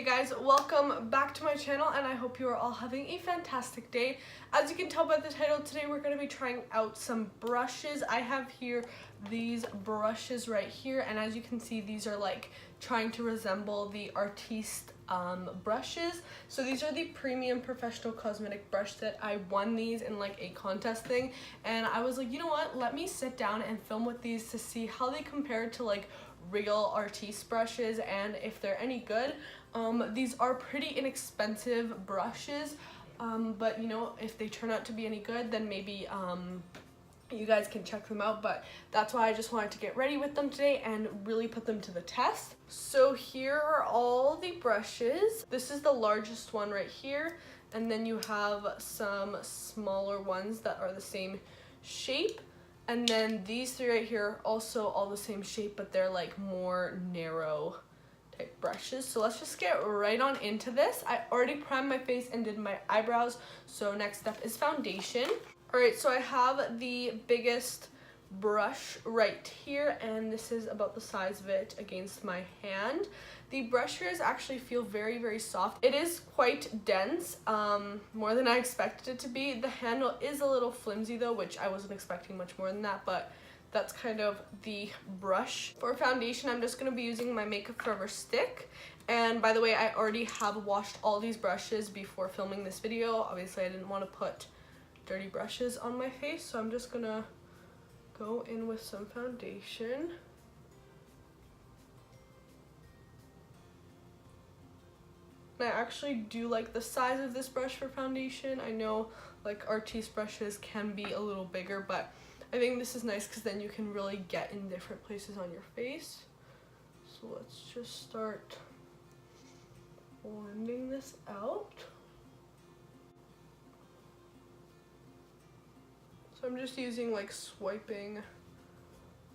guys, welcome back to my channel and I hope you are all having a fantastic day. As you can tell by the title, today we're going to be trying out some brushes. I have here these brushes right here, and as you can see, these are like trying to resemble the Artis brushes. So these are the premium professional cosmetic brush that I won these in like a contest thing, and I was like, you know what, let me sit down and film with these to see how they compare to like real Artis brushes and if they're any good. These are pretty inexpensive brushes, but you know, if they turn out to be any good, then maybe you guys can check them out. But that's why I just wanted to get ready with them today and really put them to the test. So here are all the brushes. This is the largest one right here, and then you have some smaller ones that are the same shape. And then these three right here are also all the same shape, but they're like more narrow type brushes. So let's just get right on into this. I already primed my face and did my eyebrows, so next step is foundation. Alright, so I have the biggest brush right here, and this is about the size of it against my hand. The brush here actually feel very, very soft. It is quite dense, more than I expected it to be. The handle is a little flimsy though, which I wasn't expecting much more than that, but that's kind of the brush. For foundation, I'm just going to be using my Makeup Forever stick. And by the way, I already have washed all these brushes before filming this video. Obviously, I didn't want to put dirty brushes on my face, so I'm just going to go in with some foundation. I actually do like the size of this brush for foundation. I know like Artis brushes can be a little bigger, but I think this is nice because then you can really get in different places on your face. So let's just start blending this out. So I'm just using like swiping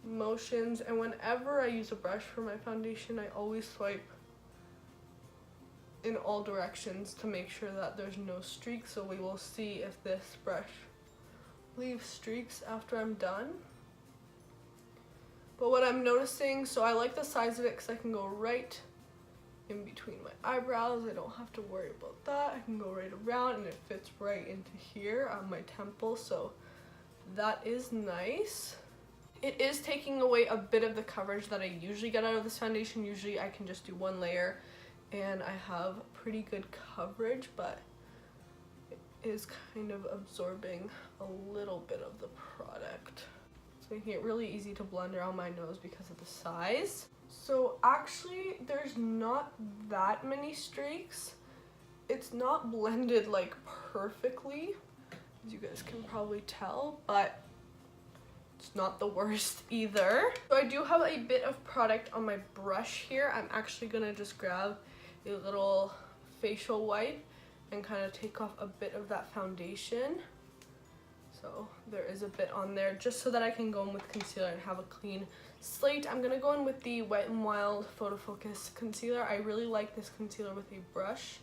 motions, and whenever I use a brush for my foundation, I always swipe in all directions to make sure that there's no streaks. So we will see if this brush leaves streaks after I'm done. But what I'm noticing, so I like the size of it because I can go right in between my eyebrows. I don't have to worry about that. I can go right around and it fits right into here on my temple, so that is nice. It is taking away a bit of the coverage that I usually get out of this foundation. Usually I can just do one layer and I have pretty good coverage, but it is kind of absorbing a little bit of the product. It's making it really easy to blend around my nose because of the size. So actually there's not that many streaks. It's not blended like perfectly, as you guys can probably tell, but it's not the worst either. So I do have a bit of product on my brush here. I'm actually gonna just grab a little facial wipe and kind of take off a bit of that foundation. So there is a bit on there just so that I can go in with concealer and have a clean slate. I'm gonna go in with the Wet n Wild Photo Focus concealer. I really like this concealer with a brush,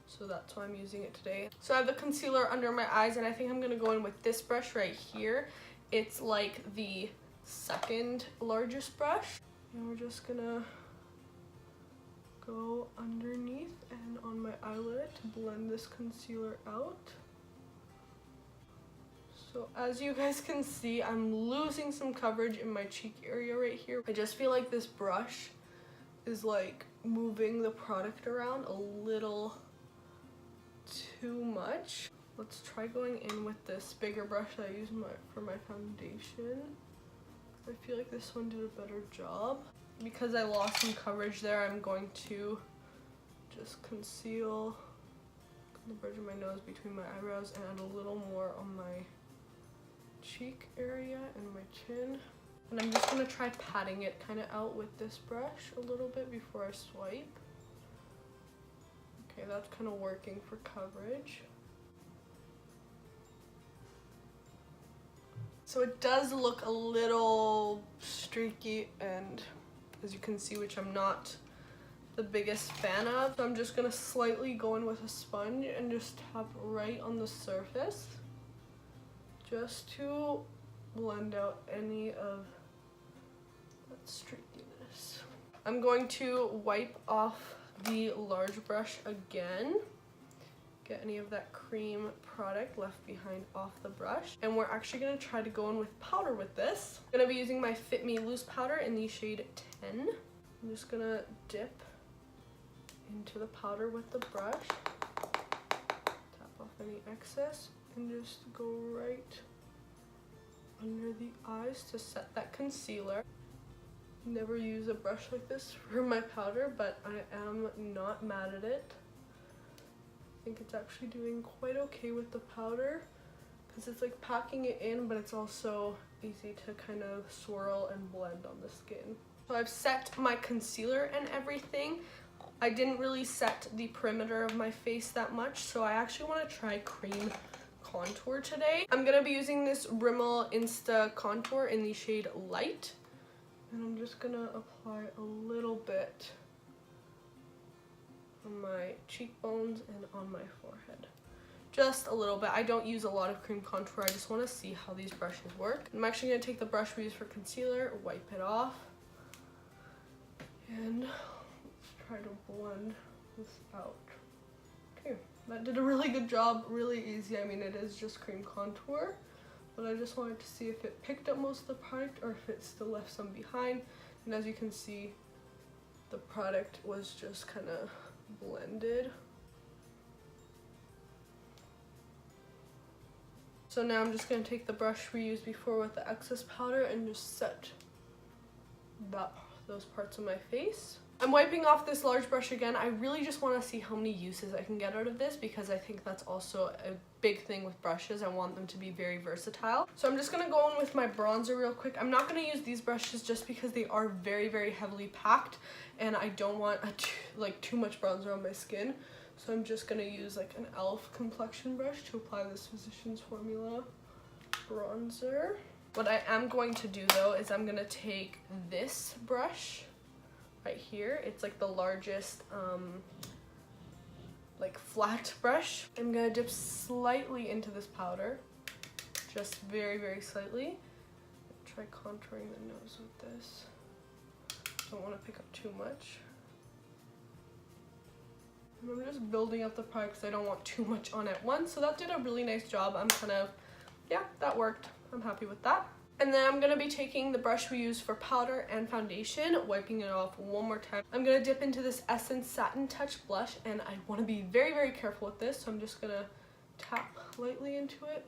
so that's why I'm using it today. So I have the concealer under my eyes, and I think I'm gonna go in with this brush right here. It's like the second largest brush, and we're just gonna go underneath and on my eyelid to blend this concealer out. So as you guys can see, I'm losing some coverage in my cheek area right here. I just feel like this brush is like moving the product around a little too much. Let's try going in with this bigger brush that I use for my foundation. I feel like this one did a better job. Because I lost some coverage there, I'm going to just conceal the bridge of my nose between my eyebrows and add a little more on my cheek area and my chin. And I'm just going to try patting it kind of out with this brush a little bit before I swipe. Okay, that's kind of working for coverage. So it does look a little streaky, and as you can see, which I'm not the biggest fan of. So I'm just gonna slightly go in with a sponge and just tap right on the surface just to blend out any of that streakiness. I'm going to wipe off the large brush again. Get any of that cream product left behind off the brush. And we're actually gonna try to go in with powder with this. I'm gonna be using my Fit Me loose powder in the shade 10. I'm just gonna dip into the powder with the brush. Tap off any excess and just go right under the eyes to set that concealer. Never use a brush like this for my powder, but I am not mad at it. I think it's actually doing quite okay with the powder because it's like packing it in, but it's also easy to kind of swirl and blend on the skin. So I've set my concealer and everything. I didn't really set the perimeter of my face that much, so I actually want to try cream contour today. I'm gonna be using this Rimmel Insta Contour in the shade Light, and I'm just gonna apply a little bit on my cheekbones and on my forehead. Just a little bit. I don't use a lot of cream contour. I just want to see how these brushes work. I'm actually going to take the brush we use for concealer, wipe it off, and let's try to blend this out. Okay, that did a really good job, really easy. I mean, it is just cream contour, but I just wanted to see if it picked up most of the product or if it still left some behind. And as you can see, the product was just kind of blended. So now I'm just going to take the brush we used before with the excess powder and just set those parts of my face. I'm wiping off this large brush again. I really just want to see how many uses I can get out of this, because I think that's also a big thing with brushes. I want them to be very versatile. So I'm just going to go in with my bronzer real quick. I'm not going to use these brushes just because they are very, very heavily packed and I don't want too much bronzer on my skin. So I'm just going to use like an e.l.f. complexion brush to apply this Physicians Formula bronzer. What I am going to do though is I'm going to take this brush right here. It's like the largest like flat brush. I'm gonna dip slightly into this powder, just very, very slightly. Try contouring the nose with this. Don't want to pick up too much. And I'm just building up the product because I don't want too much on at once. So that did a really nice job. I'm kind of, yeah, that worked. I'm happy with that. And then I'm going to be taking the brush we use for powder and foundation, wiping it off one more time. I'm going to dip into this Essence Satin Touch blush, and I want to be very, very careful with this, so I'm just going to tap lightly into it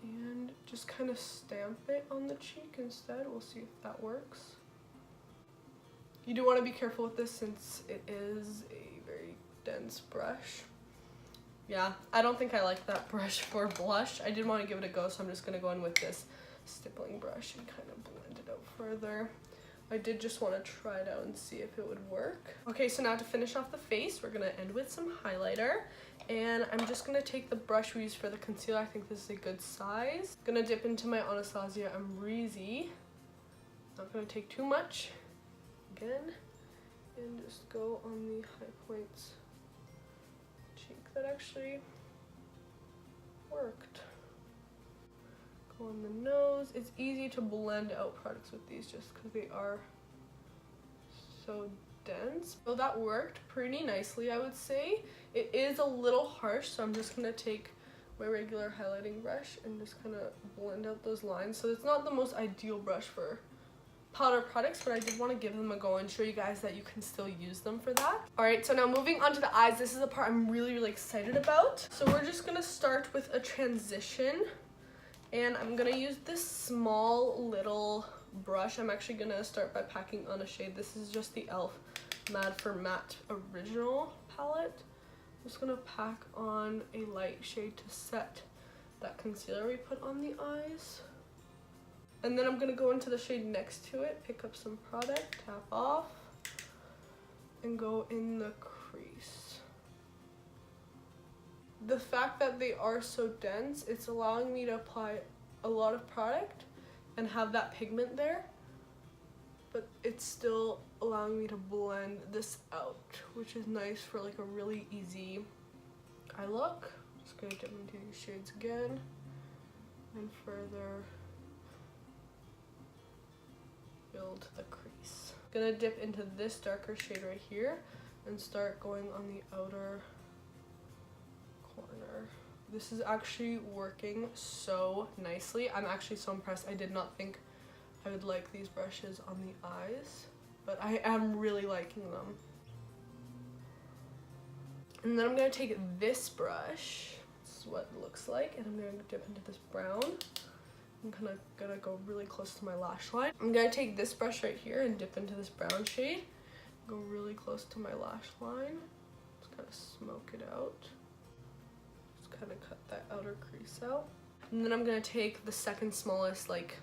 and just kind of stamp it on the cheek instead. We'll see if that works. You do want to be careful with this since it is a very dense brush. Yeah, I don't think I like that brush for blush. I did want to give it a go, so I'm just going to go in with this stippling brush and kind of blend it out further. I did just want to try it out and see if it would work. Okay, so now to finish off the face, we're going to end with some highlighter. And I'm just going to take the brush we used for the concealer. I think this is a good size. I'm going to dip into my Anastasia Amrezy. Not going to take too much. Again. And just go on the high points. That actually worked. Go on the nose. It's easy to blend out products with these just because they are so dense. So that worked pretty nicely, I would say. It is a little harsh, so I'm just going to take my regular highlighting brush and just kind of blend out those lines. So it's not the most ideal brush for powder products, but I did want to give them a go and show you guys that you can still use them for that. Alright, so now moving on to the eyes. This is the part I'm really, really excited about. So we're just going to start with a transition, and I'm going to use this small little brush. I'm actually going to start by packing on a shade. This is just the e.l.f. Mad for Matte Original palette. I'm just going to pack on a light shade to set that concealer we put on the eyes. And then I'm going to go into the shade next to it, pick up some product, tap off, and go in the crease. The fact that they are so dense, it's allowing me to apply a lot of product and have that pigment there, but it's still allowing me to blend this out, which is nice for like a really easy eye look. Just going to dip into these shades again and further build the crease. Gonna dip into this darker shade right here and start going on the outer corner. This is actually working so nicely. I'm actually so impressed. I did not think I would like these brushes on the eyes, but I am really liking them. And then I'm gonna take this brush, this is what it looks like, and I'm gonna dip into this brown. I'm kind of gonna go really close to my lash line. I'm gonna take this brush right here and dip into this brown shade, go really close to my lash line, just kind of smoke it out. Just kind of cut that outer crease out. And then I'm gonna take the second smallest like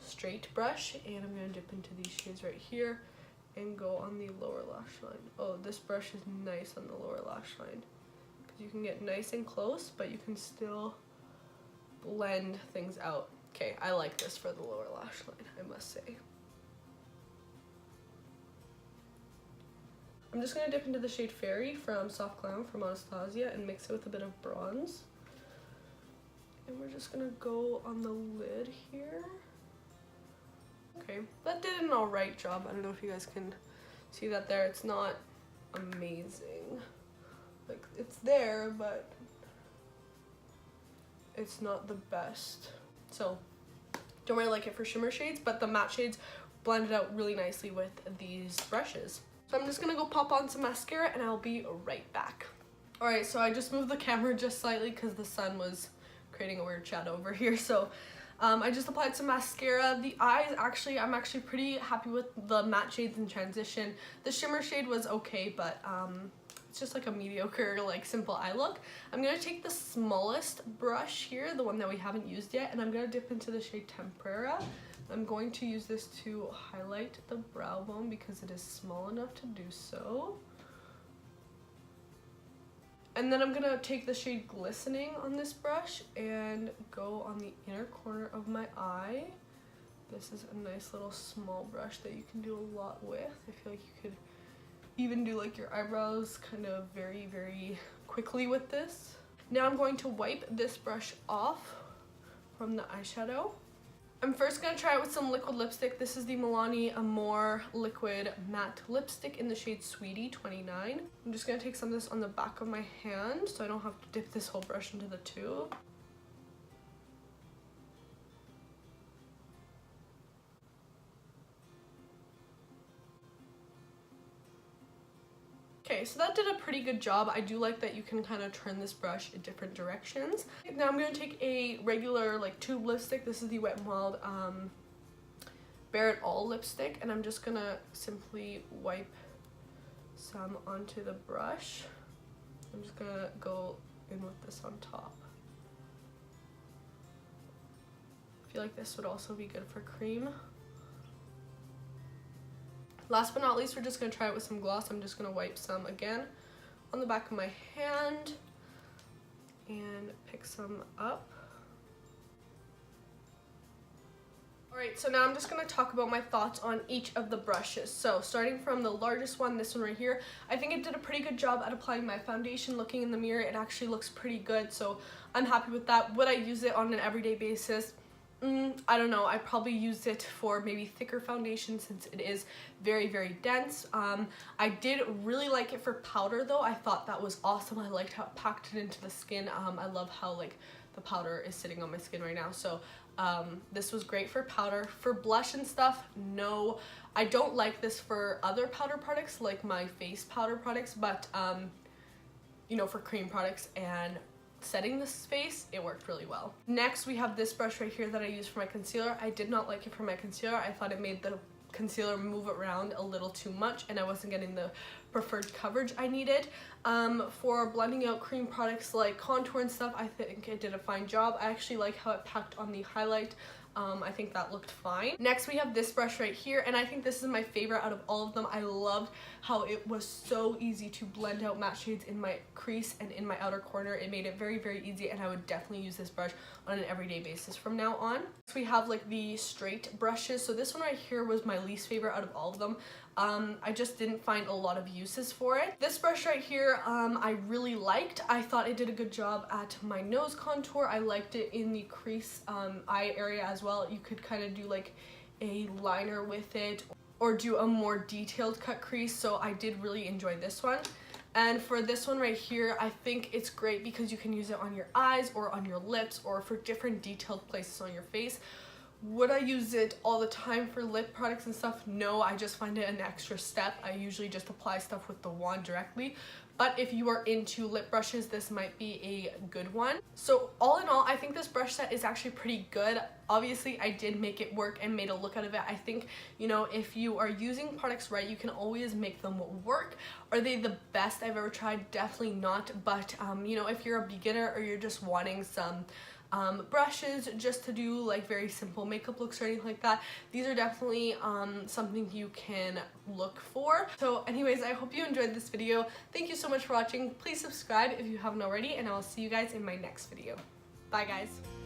straight brush and I'm gonna dip into these shades right here and go on the lower lash line. Oh, this brush is nice on the lower lash line because you can get nice and close, but you can still blend things out. Okay, I like this for the lower lash line, I must say. I'm just gonna dip into the shade Fairy from Soft Glam from Anastasia and mix it with a bit of bronze. And we're just gonna go on the lid here. Okay, that did an alright job. I don't know if you guys can see that there. It's not amazing. Like, it's there, but it's not the best. So, don't really like it for shimmer shades, but the matte shades blended out really nicely with these brushes. So I'm just gonna go pop on some mascara and I'll be right back. Alright, so I just moved the camera just slightly because the sun was creating a weird shadow over here. So I just applied some mascara. The eyes, I'm actually pretty happy with the matte shades in transition. The shimmer shade was okay, but it's just like a mediocre, like simple eye look. I'm gonna take the smallest brush here, the one that we haven't used yet, and I'm gonna dip into the shade Tempera. I'm going to use this to highlight the brow bone because it is small enough to do so. And then I'm gonna take the shade Glistening on this brush and go on the inner corner of my eye. This is a nice little small brush that you can do a lot with. I feel like you could even do like your eyebrows kind of very, very quickly with this. Now I'm going to wipe this brush off from the eyeshadow. I'm first going to try it with some liquid lipstick. This is the Milani Amore Liquid Matte Lipstick in the shade Sweetie 29. I'm just going to take some of this on the back of my hand so I don't have to dip this whole brush into the tube. Okay, so that did a pretty good job. I do like that you can kind of turn this brush in different directions. Now I'm going to take a regular like tube lipstick. This is the Wet n Wild Bare It All lipstick, and I'm just going to simply wipe some onto the brush. I'm just going to go in with this on top. I feel like this would also be good for cream. Last but not least, we're just going to try it with some gloss. I'm just going to wipe some again on the back of my hand and pick some up. Alright, so now I'm just going to talk about my thoughts on each of the brushes. So starting from the largest one, this one right here, I think it did a pretty good job at applying my foundation. Looking in the mirror, it actually looks pretty good, so I'm happy with that. Would I use it on an everyday basis? I don't know. I probably used it for maybe thicker foundation since it is very, very dense. I did really like it for powder though. I thought that was awesome. I liked how it packed it into the skin. I love how like the powder is sitting on my skin right now. So this was great for powder. For blush and stuff, no. I don't like this for other powder products like my face powder products, but you know, for cream products and setting this face, it worked really well. Next, we have this brush right here that I use for my concealer. I did not like it for my concealer. I thought it made the concealer move around a little too much and I wasn't getting the preferred coverage I needed. For blending out cream products like contour and stuff, I think it did a fine job. I actually like how it packed on the highlight. I think that looked fine. Next, we have this brush right here, and I think this is my favorite out of all of them. I loved how it was so easy to blend out matte shades in my crease and in my outer corner. It made it very, very easy, and I would definitely use this brush on an everyday basis from now on. So we have like the straight brushes. So this one right here was my least favorite out of all of them. I just didn't find a lot of uses for it. This brush right here, I really liked. I thought it did a good job at my nose contour. I liked it in the crease eye area as well. You could kind of do like a liner with it. or do a more detailed cut crease, so I did really enjoy this one. And for this one right here, I think it's great because you can use it on your eyes or on your lips or for different detailed places on your face. Would I use it all the time for lip products and stuff? No, I just find it an extra step. I usually just apply stuff with the wand directly. But if you are into lip brushes, this might be a good one. So all in all, I think this brush set is actually pretty good. Obviously, I did make it work and made a look out of it. I think, you know, if you are using products right, you can always make them work. Are they the best I've ever tried? Definitely not. But, you know, if you're a beginner or you're just wanting some brushes just to do like very simple makeup looks or anything like that, these are definitely something you can look for. So anyways, I hope you enjoyed this video. Thank you so much for watching. Please subscribe if you haven't already, and I'll see you guys in my next video. Bye guys.